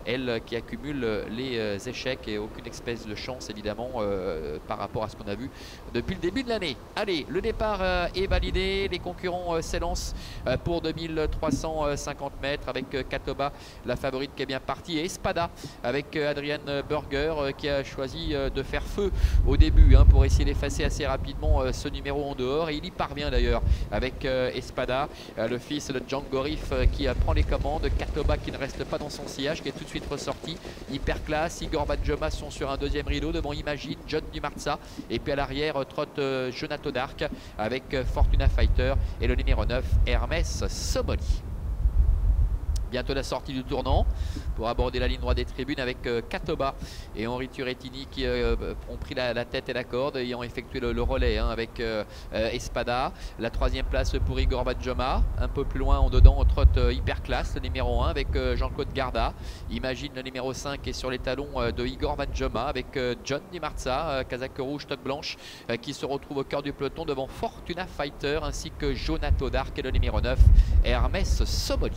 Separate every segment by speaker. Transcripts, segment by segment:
Speaker 1: elle qui accumule les échecs et aucune espèce de chance évidemment par rapport à ce qu'on a vu depuis le début de l'année. Allez, le départ est validé, les concurrents s'élancent pour 2350 mètres avec Katoba, la favorite qui est bien partie, et Espada avec Adrian Burger qui a choisi de faire feu au début pour essayer d'effacer assez rapidement ce numéro en dehors, et il y parvient d'ailleurs avec Espada, le fils de Django Riff qui prend les commandes, Katoba qui ne reste pas dans son sillage, qui est tout de suite ressorti, hyper classe, Igor Vadjoma sont sur un deuxième rideau, devant Imagine, John Dumarza, et puis à l'arrière trotte Jonato Dark avec Fortuna Fighter et le numéro 9 Hermès Somoli. Bientôt la sortie du tournant pour aborder la ligne droite des tribunes avec Katoba et Henri Turettini qui ont pris la tête et la corde, ayant effectué le relais avec Espada. La troisième place pour Igor Vadjoma. Un peu plus loin en dedans on trotte Hyperclass, le numéro 1 avec Jean-Claude Garda. Imagine le numéro 5 est sur les talons de Igor Vadjoma avec John Dimarza, casaque rouge, toque blanche, qui se retrouve au cœur du peloton devant Fortuna Fighter ainsi que Jonato Dark et le numéro 9 Hermès Somoli.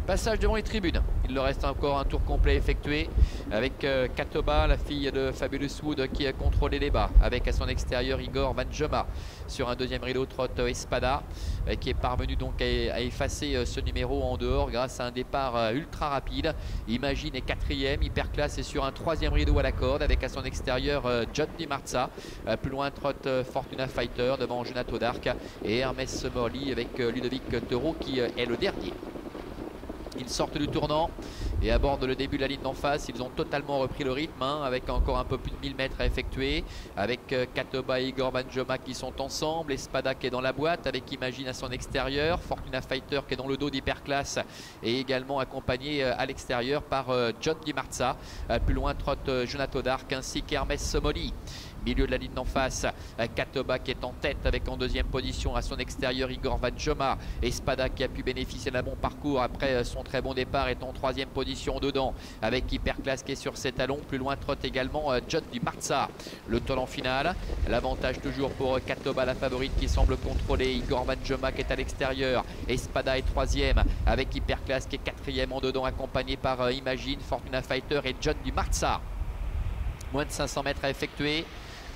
Speaker 1: Passage devant les tribunes, il leur reste encore un tour complet effectué avec Katoba, la fille de Fabulous Wood qui a contrôlé les bas, avec à son extérieur Igor Vadjoma. Sur un deuxième rideau trotte Espada qui est parvenu donc à effacer ce numéro en dehors grâce à un départ ultra rapide. Imagine est quatrième, Hyperclass est sur un troisième rideau à la corde avec à son extérieur John Dimarza. Plus loin trotte Fortuna Fighter devant Jonato Dark et Hermès Somoli avec Ludovic Toro qui est le dernier. Ils sortent du tournant et abordent le début de la ligne d'en face. Ils ont totalement repris le rythme avec encore un peu plus de 1000 mètres à effectuer, avec Katoba et Igor Vadjoma qui sont ensemble, Espada qui est dans la boîte avec Imagine à son extérieur, Fortuna Fighter qui est dans le dos d'Hyperclass et également accompagné à l'extérieur par John Dimarza. Plus loin trotte Jonato Dark ainsi qu'Hermès Somoli. Milieu de la ligne d'en face, Katoba qui est en tête avec en deuxième position à son extérieur Igor Vadjoma. Espada qui a pu bénéficier d'un bon parcours après son très bon départ est en troisième position dedans avec Hyperclass qui est sur ses talons. Plus loin trotte également John Dimarza. Le tournant final, l'avantage toujours pour Katoba, la favorite qui semble contrôler Igor Vadjoma qui est à l'extérieur. Espada est troisième avec Hyperclass qui est quatrième en dedans accompagné par Imagine, Fortuna Fighter et John Dimarza. Moins de 500 mètres à effectuer.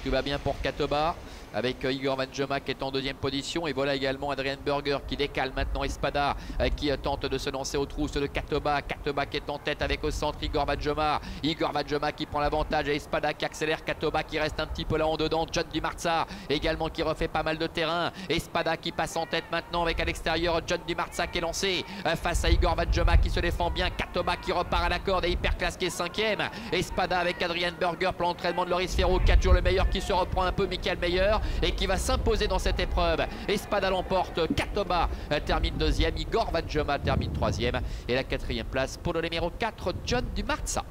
Speaker 1: Tout va bien pour Katoba avec Igor Vadjoma qui est en deuxième position, et voilà également Adrian Burger qui décale maintenant Espada qui tente de se lancer aux trousses de Katoba. Katoba qui est en tête avec au centre Igor Vadjoma. Igor Vadjoma qui prend l'avantage et Espada qui accélère, Katoba qui reste un petit peu là en dedans, John Dimarza également qui refait pas mal de terrain. Espada qui passe en tête maintenant avec à l'extérieur John Dimarza qui est lancé face à Igor Vadjoma qui se défend bien. Katoba qui repart à la corde et Hyperclass qui est cinquième. Espada avec Adrian Burger pour l'entraînement de Loris Ferro, 4 jours le meilleur qui se reprend un peu, Michael Meyer, et qui va s'imposer dans cette épreuve. Espada l'emporte, Katoba termine deuxième, Igor Vadjoma termine troisième et la quatrième place pour le numéro 4 John Dimarza.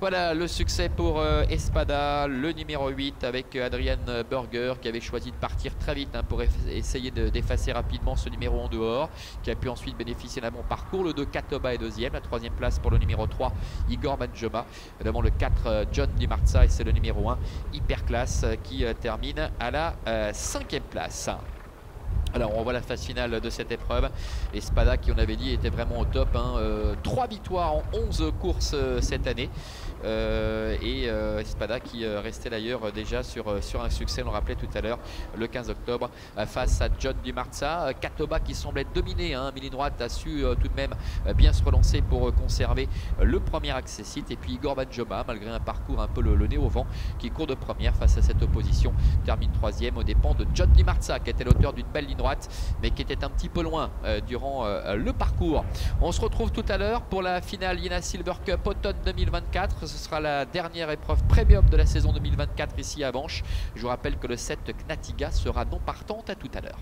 Speaker 1: Voilà le succès pour Espada, le numéro 8 avec Adrian Burger qui avait choisi de partir très vite pour essayer d'effacer rapidement ce numéro en dehors, qui a pu ensuite bénéficier d'un bon parcours. Le 2 Katoba est deuxième, la troisième place pour le numéro 3 Igor Vadjoma, devant le 4 John Dimarza, et c'est le numéro 1 Hyperclass qui termine à la cinquième place. Alors on voit la phase finale de cette épreuve. Espada qui, on avait dit, était vraiment au top 3 victoires en 11 courses cette année. Espada qui restait d'ailleurs déjà sur un succès, on le rappelait tout à l'heure, le 15 octobre face à John Dimarza. Katoba qui semblait dominer, Mini droite a su tout de même bien se relancer pour conserver le premier accessite. Et puis Igor Vadjoma, malgré un parcours un peu le nez au vent, qui court de première face à cette opposition, termine troisième aux dépens de John Dimarza qui était l'auteur d'une belle ligne droite mais qui était un petit peu loin durant le parcours. On se retrouve tout à l'heure pour la finale INA Silver Cup automne 2024. Ce sera la dernière épreuve premium de la saison 2024 ici à Vanches. Je vous rappelle que le 7 Knatiga sera non partante. À tout à l'heure.